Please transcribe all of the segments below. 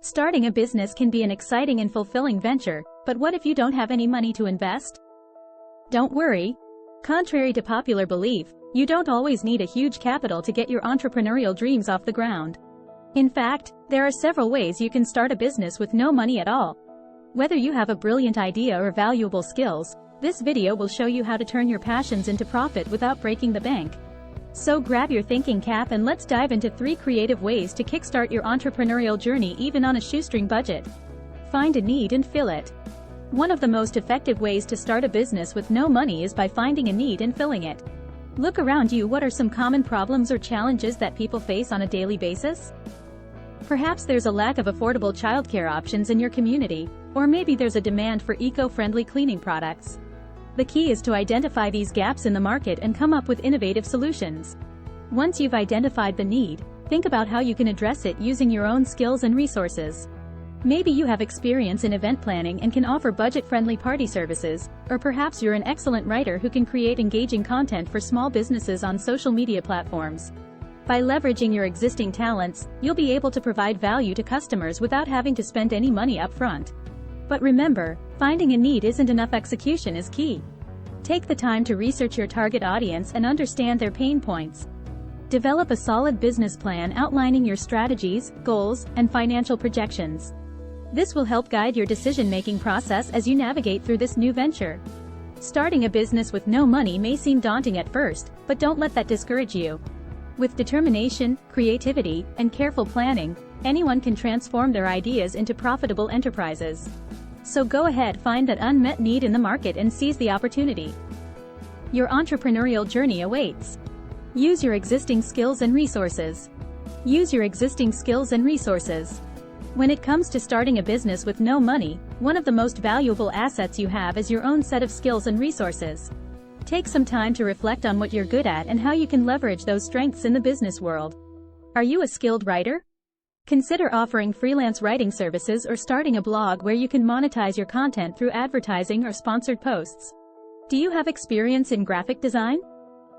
Starting a business can be an exciting and fulfilling venture, but what if you don't have any money to invest? Don't worry. Contrary to popular belief, you don't always need a huge capital to get your entrepreneurial dreams off the ground. In fact, there are several ways you can start a business with no money at all. Whether you have a brilliant idea or valuable skills, this video will show you how to turn your passions into profit without breaking the bank. So grab your thinking cap and let's dive into 3 creative ways to kickstart your entrepreneurial journey even on a shoestring budget. Find a need and fill it. One of the most effective ways to start a business with no money is by finding a need and filling it. Look around you. What are some common problems or challenges that people face on a daily basis? Perhaps there's a lack of affordable childcare options in your community, or maybe there's a demand for eco-friendly cleaning products. The key is to identify these gaps in the market and come up with innovative solutions. Once you've identified the need, think about how you can address it using your own skills and resources. Maybe you have experience in event planning and can offer budget-friendly party services, or perhaps you're an excellent writer who can create engaging content for small businesses on social media platforms. By leveraging your existing talents, you'll be able to provide value to customers without having to spend any money up front. But remember, finding a need isn't enough. Execution is key. Take the time to research your target audience and understand their pain points. Develop a solid business plan outlining your strategies, goals, and financial projections. This will help guide your decision-making process as you navigate through this new venture. Starting a business with no money may seem daunting at first, but don't let that discourage you. With determination, creativity, and careful planning, anyone can transform their ideas into profitable enterprises. So go ahead, find that unmet need in the market and seize the opportunity. Your entrepreneurial journey awaits. Use your existing skills and resources. Use your existing skills and resources. When it comes to starting a business with no money, one of the most valuable assets you have is your own set of skills and resources. Take some time to reflect on what you're good at and how you can leverage those strengths in the business world. Are you a skilled writer? Consider offering freelance writing services or starting a blog where you can monetize your content through advertising or sponsored posts. Do you have experience in graphic design?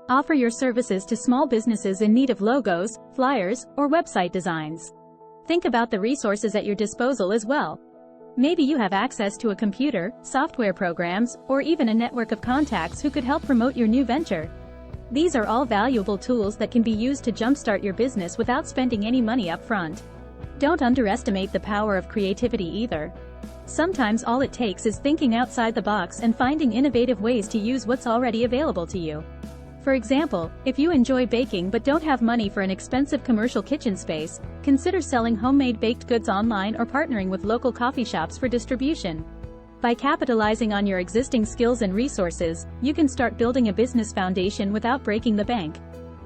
Offer your services to small businesses in need of logos, flyers, or website designs. Think about the resources at your disposal as well. Maybe you have access to a computer, software programs, or even a network of contacts who could help promote your new venture. These are all valuable tools that can be used to jumpstart your business without spending any money up front. Don't underestimate the power of creativity either. Sometimes all it takes is thinking outside the box and finding innovative ways to use what's already available to you. For example, if you enjoy baking but don't have money for an expensive commercial kitchen space, consider selling homemade baked goods online or partnering with local coffee shops for distribution. By capitalizing on your existing skills and resources, you can start building a business foundation without breaking the bank.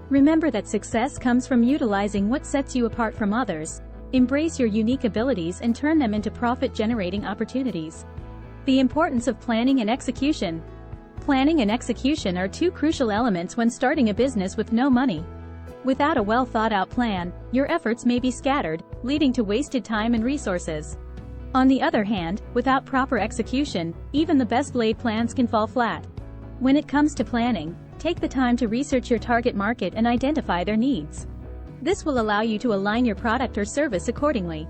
Remember that success comes from utilizing what sets you apart from others. Embrace your unique abilities and turn them into profit-generating opportunities. The importance of planning and execution. Planning and execution are 2 crucial elements when starting a business with no money. Without a well-thought-out plan, your efforts may be scattered, leading to wasted time and resources. On the other hand, without proper execution, even the best-laid plans can fall flat. When it comes to planning, take the time to research your target market and identify their needs. This will allow you to align your product or service accordingly.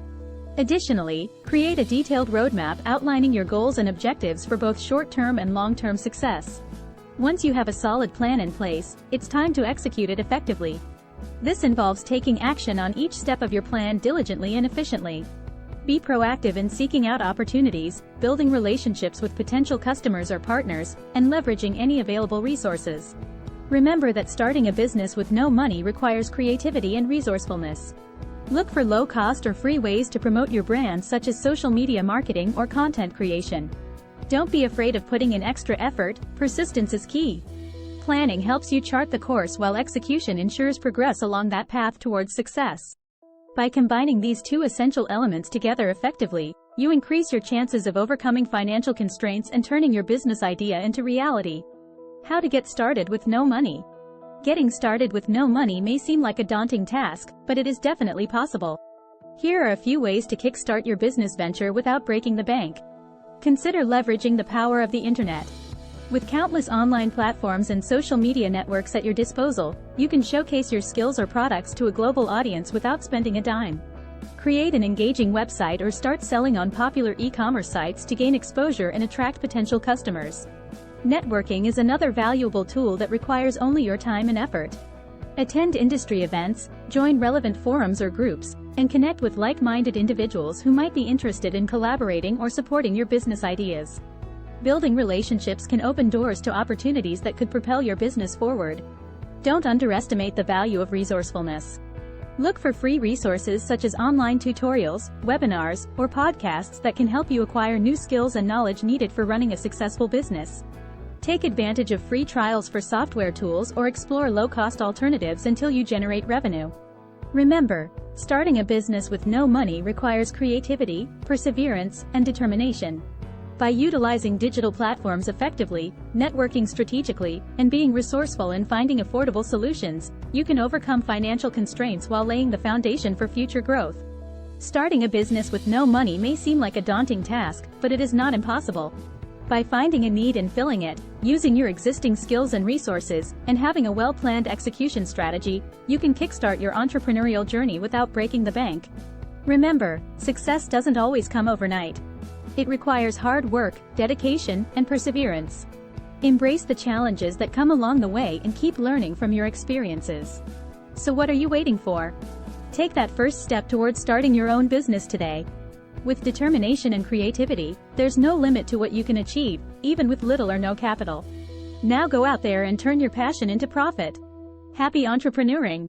Additionally, create a detailed roadmap outlining your goals and objectives for both short-term and long-term success. Once you have a solid plan in place, it's time to execute it effectively. This involves taking action on each step of your plan diligently and efficiently. Be proactive in seeking out opportunities, building relationships with potential customers or partners, and leveraging any available resources. Remember that starting a business with no money requires creativity and resourcefulness. Look for low-cost or free ways to promote your brand, such as social media marketing or content creation. Don't be afraid of putting in extra effort. Persistence is key. Planning helps you chart the course while execution ensures progress along that path towards success. By combining these 2 essential elements together effectively, you increase your chances of overcoming financial constraints and turning your business idea into reality. How to get started with no money. Getting started with no money may seem like a daunting task, but it is definitely possible. Here are a few ways to kickstart your business venture without breaking the bank. Consider leveraging the power of the internet. With countless online platforms and social media networks at your disposal, you can showcase your skills or products to a global audience without spending a dime. Create an engaging website or start selling on popular e-commerce sites to gain exposure and attract potential customers. Networking is another valuable tool that requires only your time and effort. Attend industry events, join relevant forums or groups, and connect with like-minded individuals who might be interested in collaborating or supporting your business ideas. Building relationships can open doors to opportunities that could propel your business forward. Don't underestimate the value of resourcefulness. Look for free resources such as online tutorials, webinars, or podcasts that can help you acquire new skills and knowledge needed for running a successful business. Take advantage of free trials for software tools or explore low-cost alternatives until you generate revenue. Remember, starting a business with no money requires creativity, perseverance, and determination. By utilizing digital platforms effectively, networking strategically, and being resourceful in finding affordable solutions, you can overcome financial constraints while laying the foundation for future growth. Starting a business with no money may seem like a daunting task, but it is not impossible. By finding a need and filling it, using your existing skills and resources, and having a well-planned execution strategy, you can kickstart your entrepreneurial journey without breaking the bank. Remember, success doesn't always come overnight. It requires hard work, dedication, and perseverance. Embrace the challenges that come along the way and keep learning from your experiences. So what are you waiting for? Take that first step towards starting your own business today. With determination and creativity, there's no limit to what you can achieve, even with little or no capital. Now go out there and turn your passion into profit. Happy entrepreneuring!